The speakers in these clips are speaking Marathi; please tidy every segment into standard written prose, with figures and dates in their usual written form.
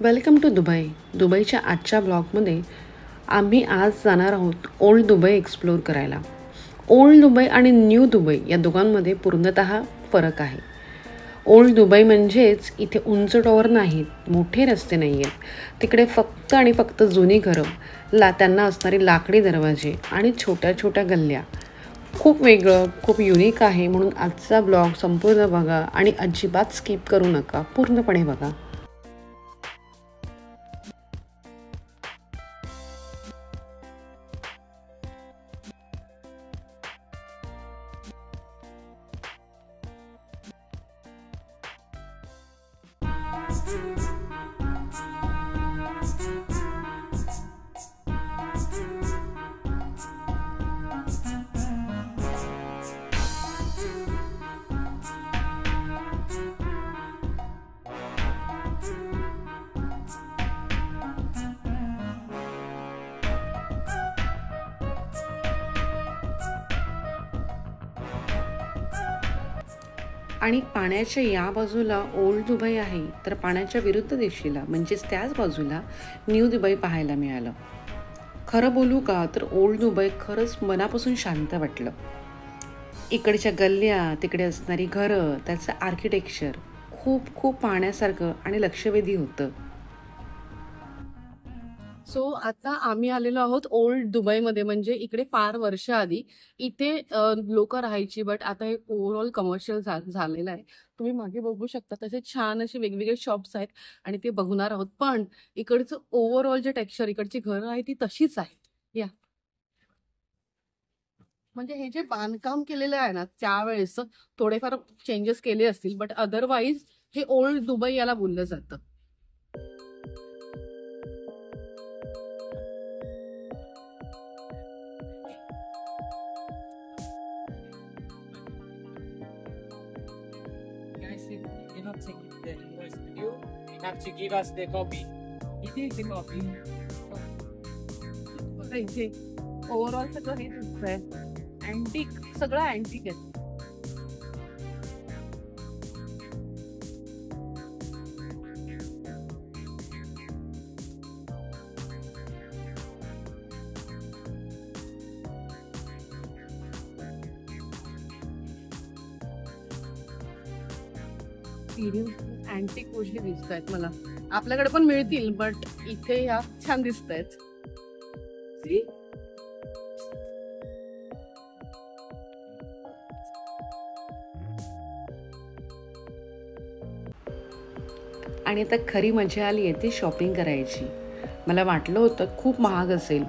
Welcome to Dubai. दुबईच्या आजच्या ब्लॉगमध्ये आम्ही आज जाणार आहोत ओल्ड दुबई एक्सप्लोअर करायला. ओल्ड दुबई आणि न्यू दुबई या दोघांमध्ये पूर्णतः फरक आहे. ओल्ड दुबई म्हणजेच इथे उंच टॉवर नाहीत, मोठे रस्ते नाही आहेत. तिकडे फक्त आणि फक्त जुनी घरं, त्यांना असणारी लाकडी दरवाजे आणि छोट्या छोट्या गल्ल्या. खूप वेगळं, खूप युनिक आहे. म्हणून आजचा ब्लॉग संपूर्ण बघा आणि अजिबात स्किप करू नका, पूर्णपणे बघा. आणि पाण्याच्या या बाजूला ओल्ड दुबई आहे, तर पाण्याच्या विरुद्ध दिशेला म्हणजेच त्याच बाजूला न्यू दुबई पाहायला मिळालं. खरं बोलू का, तर ओल्ड दुबई खरंच मनापासून शांत वाटलं. इकडच्या गल्ल्या, तिकडे असणारी घरं, त्याचं आर्किटेक्चर खूप खूप पाहण्यासारखं आणि लक्षवेधी होतं. सो आता आम्ही आलेलो आहोत ओल्ड दुबईमध्ये. म्हणजे इकडे फार वर्ष आधी इथे लोक राहायची, बट आता हे ओव्हरऑल कमर्शियल झालेलं आहे. तुम्ही मागे बघू शकता, तसे छान असे वेगवेगळे शॉप्स आहेत आणि ते बघणार आहोत. पण इकडचं ओव्हरऑल जे टेक्स्चर, इकडची घरं आहे ती तशीच आहेत. या म्हणजे हे जे बांधकाम केलेलं आहे ना, त्यावेळेस थोडेफार चेंजेस केले असतील, बट अदरवाईज हे ओल्ड दुबई याला बोललं जातं. Cannot take the invoice with you. You have to give us the copy. It is the copy. इथे ओव्हरऑल सगळं हे दिसतंय, अँटिक, सगळं अँटिक आहे. अँटिक गोष्टी दिसत आहेत मला. आपल्याकडे पण मिळतील, बट इथे ह्या छान दिसत आहेत. आणि आता खरी मजा आली आहे ती शॉपिंग करायची. मला वाटलं होतं खूप महाग असेल,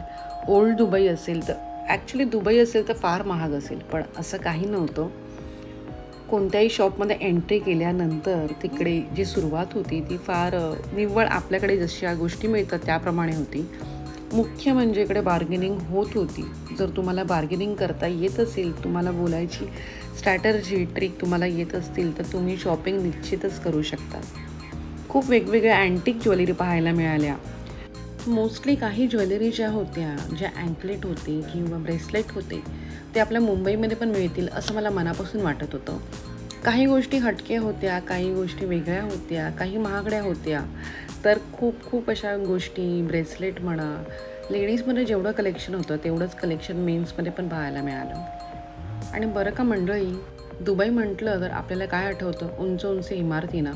ओल्ड दुबई असेल तर, ॲक्च्युली दुबई असेल तर फार महाग असेल, पण असं काही नव्हतं. कोणत्याही शॉपमध्ये एंट्री केल्यानंतर तिकडे जी सुरुवात होती ती फार निव्वळ आपल्याकडे जशा गोष्टी मिळतात त्याप्रमाणे होती. मुख्य म्हणजे इकडे बार्गेनिंग होत होती. जर तुम्हाला बार्गेनिंग करता येत असेल, तुम्हाला बोलायची स्ट्रॅटर्जी, ट्रिक तुम्हाला येत असतील, तर तुम्ही शॉपिंग निश्चितच करू शकता. खूप वेगवेगळ्या अँटिक ज्वेलरी पाहायला मिळाल्या. मोस्टली काही ज्वेलरी ज्या होत्या, ज्या अँकलेट होते किंवा ब्रेसलेट होते, ते आपल्या मुंबईमध्ये पण मिळतील असं मला मनापासून वाटत होतं. काही गोष्टी हटके होत्या, काही गोष्टी वेगळ्या होत्या, काही महागड्या होत्या. तर खूप खूप अशा गोष्टी, ब्रेसलेट म्हणा, लेडीजमध्ये जेवढं कलेक्शन होतं तेवढंच कलेक्शन मेन्समध्ये पण पाहायला मिळालं. आणि बरं का मंडळी, दुबई म्हटलं तर आपल्याला काय आठवतं? उंच उंच इमारती ना.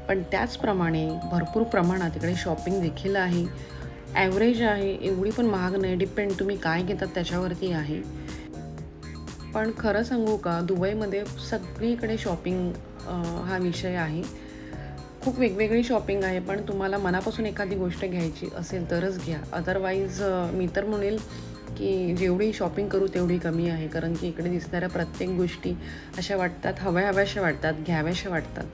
पण त्याचप्रमाणे भरपूर प्रमाणात इकडे शॉपिंग देखील आहे. ॲव्हरेज आहे, एवढी पण महाग नाही. डिपेंड तुम्ही काय घेतात त्याच्यावरती आहे. पण खरं सांगू का, दुबईमध्ये सगळीकडे शॉपिंग हा विषय आहे. खूप वेगवेगळी शॉपिंग आहे, पण तुम्हाला मनापासून एखादी गोष्ट घ्यायची असेल तरच घ्या. अदरवाईज मी तर म्हणेल की जेवढी शॉपिंग करू तेवढी कमी आहे. कारण की इकडे दिसणाऱ्या प्रत्येक गोष्टी अशा वाटतात, हव्याशा वाटतात, घ्याव्याशा वाटतात.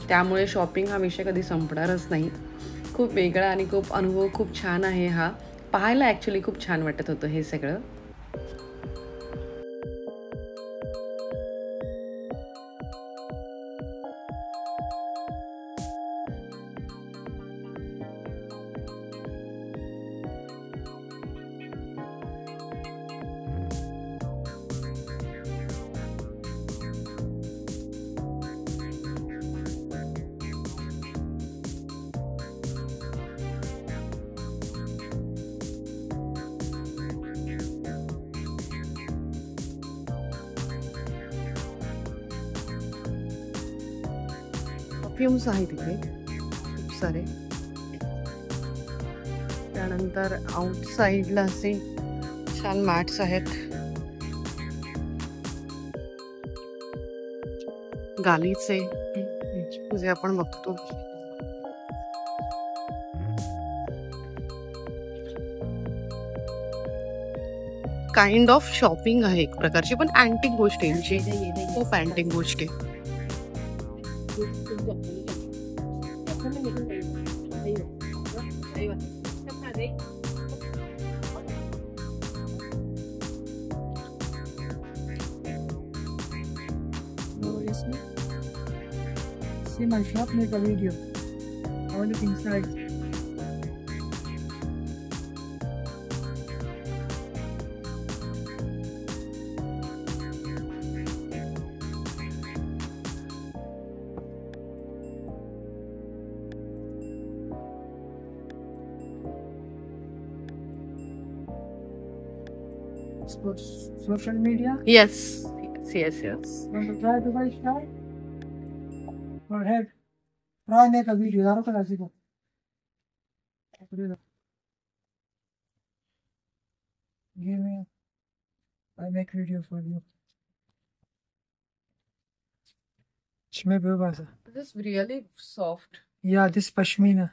त्यामुळे शॉपिंग हा विषय कधी संपणारच नाही. खूप वेगळा आणि खूप अनुभव खूप छान आहे हा. पाहायला ॲक्च्युली खूप छान वाटत होतं हे सगळं. परफ्युम्स आहेत इथे खूप सारे. त्यानंतर आउटसाइडला असे छान मॅट्स आहेत. गालीचे जे आपण बघतो. काइंड ऑफ शॉपिंग आहे एक प्रकारची, पण अँटिक गोष्टींची, खूप अँटिक गोष्टी. See my shop, make a video. I want it inside. Social media. Yes, yes, yes, yes. Want to try the Dubai style? Go ahead. Try make a video. Zaro kara siko. Give me. I make video for you. Shme basa. This is really soft. Yeah, this pashmina.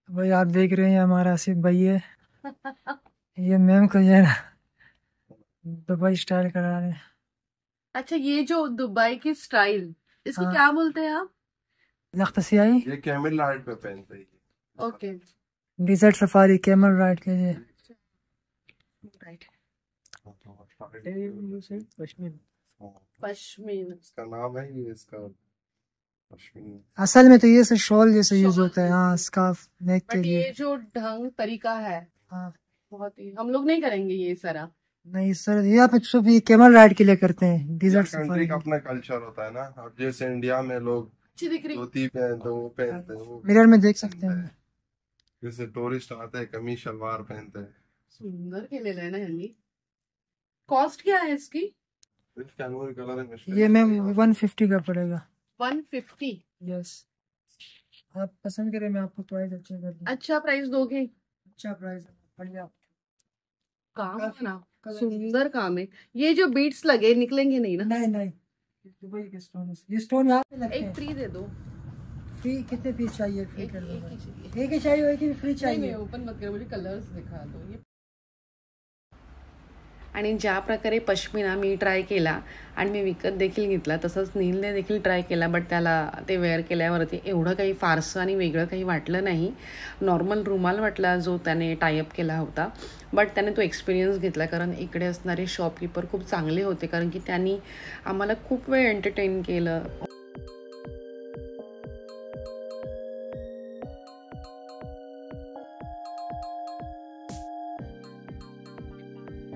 भाई आप देख रहे हैं हमारा आसिफ भाई है. ये मैम को जो है ना दुबई स्टाइल करा रहे हैं. अच्छा, ये जो दुबई की स्टाइल, इसको हाँ. क्या बोलते हैं आप? लख्तसियाई. ये कैमल राइड पे पहनते हैं. Okay. Desert safari camel ride के लिए. राइट. पश्मीना इसका नाम है. ये इसका पश्मीना. असल में तो ये से शॉल जैसे यूज होता है. हाँ, स्कार्फ नेक के बट लिए. ये जो ढंग तरीका है, हाँ. बहुत ही, हम लोग नहीं करेंगे ये सारा. नहीं सर, ये आप सिर्फ ये कैमल राइड के लिए करते हैं. डिजर्ट कंट्री सफारी का अपना कल्चर होता है ना. अब जैसे इंडिया में लोग अच्छी दिख रही. धोती पहनते हैं, वो पहनते हैं. वो मिरर में देख सकते हैं. जैसे टूरिस्ट आते हैं कमीज शलवार पहनते हैं. सुंदर केलेलं आहे ना यांनी. कॉस्ट क्या है इसकी? कैनवरी कलर है. ये मैम 150 का पड़ेगा. 150. यस. आप पसंद करें, मैं आपको प्राइस अच्छा कर दूँ. अच्छा प्राइस दोगे? अच्छा प्राइस बढ़िया. काम है ना, सुंदर काम है. ये जो बीट्स लगे निकलेंगे नहीं ना? नहीं नहीं, दुबई के स्टोन. ये स्टोन यहाँ पे लगते एक हैं. फ्री दे दो. फ्री कितने पीस चाहिए? फ्री एक कर एक दूंगा. ही चाहिए. एक ही चाहिए, एक ही फ्री नहीं, चाहिए. मैं ओपन मत करो, मुझे कलर्स दिखा दो. ये आणि ज्या प्रकारे पश्मिना मी ट्राय केला आणि मी विकत देखील घेतला, तसंच नीलने देखील ट्राय केला, बट त्याला ते वेअर केल्यावरती एवढं काही फारसं आणि वेगळं काही वाटलं नाही. नॉर्मल रुमाल वाटला जो त्याने टायअप केला होता, बट त्याने तो एक्सपिरियन्स घेतला. कारण इकडे असणारे शॉपकीपर खूप चांगले होते, कारण की त्यांनी आम्हाला खूप वेळ एंटरटेन केलं.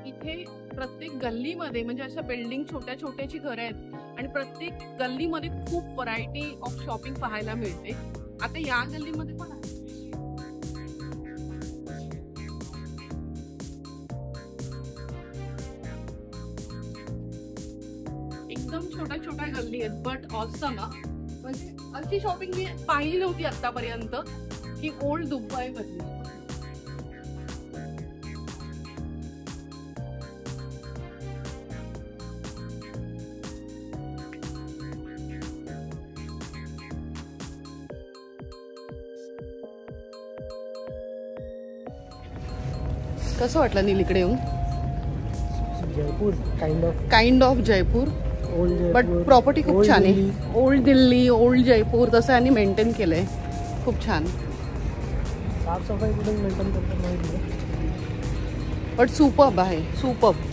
इथे प्रत्येक गल्लीमध्ये म्हणजे अशा बिल्डिंग छोट्या छोट्याची घरं आहेत आणि प्रत्येक गल्लीमध्ये खूप व्हरायटी ऑफ शॉपिंग पाहायला मिळते. आता या गल्लीमध्ये पण आहे. एकदम छोट्या छोट्या गल्ली आहेत, बट ऑसम. म्हणजे अशी शॉपिंग मी पाहिली नव्हती आतापर्यंत की ओल्ड दुबई मधली. कसं वाटलं नील इकडे येऊन? Jaipur kind of Jaipur, but property खूप छान आहे. ओल्ड दिल्ली, ओल्ड जयपूर तसं यांनी मेंटेन केलंय. खूप छान. साफ सफाई कुठे मेंटेन करतात नाही, बट सुपर्ब आहे, सुपर्ब.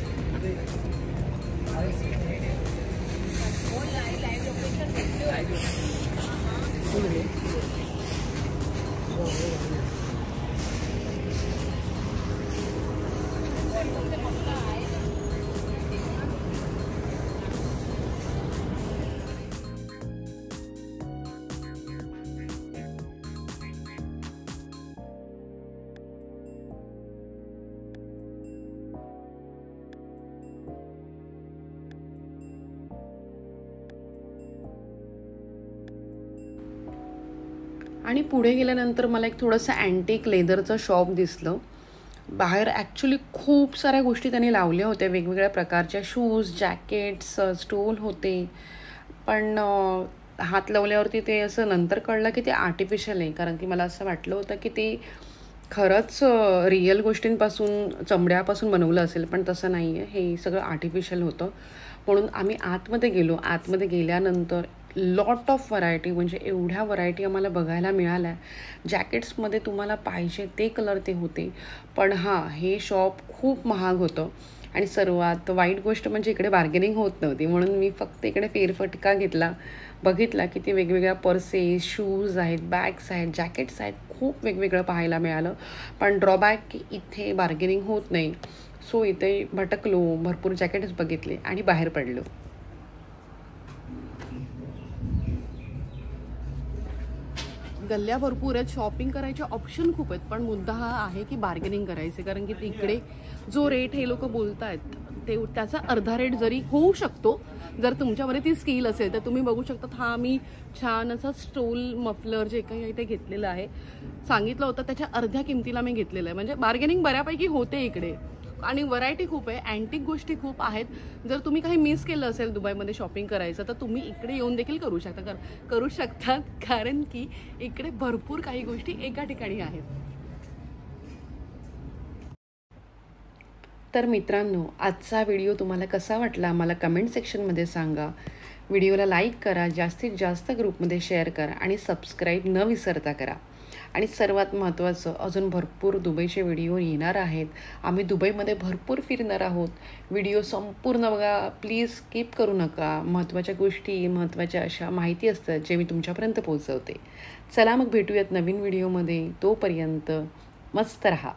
आणि पुढे गेल्यानंतर मला एक थोडंसं अँटिक लेदरचं शॉप दिसलं. बाहेर ॲक्च्युली खूप साऱ्या गोष्टी त्यांनी लावल्या होत्या, वेगवेगळ्या प्रकारच्या शूज, जॅकेट्स, स्टोल होते. पण हात लावल्यावरती ते असं नंतर कळलं की ते आर्टिफिशियल आहे. कारण की मला असं वाटलं होतं की ते खरंच रिअल गोष्टींपासून, चमड्यापासून बनवलं असेल, पण तसं नाही आहे. हे सगळं आर्टिफिशियल होतं. म्हणून आम्ही आतमध्ये गेलो. आतमध्ये गेल्यानंतर लॉट ऑफ व्हरायटी, म्हणजे एवढ्या व्हरायटी आम्हाला बघायला मिळाल्या. जॅकेट्समध्ये तुम्हाला पाहिजे ते कलर ते होते. पण हां, हे शॉप खूप महाग होतं. आणि सर्वात वाईट गोष्ट म्हणजे इकडे बार्गेनिंग होत नव्हती. म्हणून मी फक्त इकडे फेरफटका घेतला. बघितला की ते वेगवेगळ्या पर्सेस, शूज आहेत, बॅग्स आहेत, जॅकेट्स आहेत, खूप वेगवेगळं पाहायला मिळालं. पण ड्रॉबॅक की इथे बार्गेनिंग होत नाही. सो इथे भटकलो, भरपूर जॅकेट्स बघितले आणि बाहेर पडलो. गल्ल्या भरपूर आहेत, शॉपिंग करायचे ऑप्शन खूप आहेत, पण मुद्दा हा आहे की बार्गेनिंग करायचे. कारण की तिकडे जो रेट हे लोक बोलत आहेत ते त्याचा अर्धा रेट जरी होऊ शकतो, जर तुमच्यामध्ये ती स्किल असेल तर. तुम्ही बघू शकता, हा मी छान असा स्टोल मफलर जे काही इथे घेतलेलं आहे, सांगितलं होतं त्याच्या अर्ध्या किमतीला मी घेतलेलं आहे. म्हणजे बार्गेनिंग बऱ्यापैकी होते इकडे. आणि व्हरायटी खूप आहे, अँटिक गोष्टी खूप आहेत. जर तुम्ही काही मिस केलं असेल दुबईमध्ये शॉपिंग करायचं, तर तुम्ही इकडे येऊन देखील करू शकतात. कारण की इकडे भरपूर काही गोष्टी एका ठिकाणी आहेत. तर मित्रांनो, आजचा व्हिडिओ तुम्हाला कसा वाटला मला कमेंट सेक्शनमध्ये सांगा. व्हिडिओला लाईक करा, जास्तीत जास्त ग्रुपमध्ये शेअर करा आणि सबस्क्राईब न विसरता करा. आणि सर्वात महत्त्वाचं, अजून भरपूर दुबईचे व्हिडिओ येणार आहेत. आम्ही दुबईमध्ये भरपूर फिरणार आहोत. व्हिडिओ संपूर्ण बघा, प्लीज स्किप करू नका. महत्त्वाच्या गोष्टी, महत्त्वाच्या अशा माहिती असतात जे मी तुमच्यापर्यंत पोहोचवते. चला मग भेटूयात नवीन व्हिडिओमध्ये. तोपर्यंत मस्त रहा.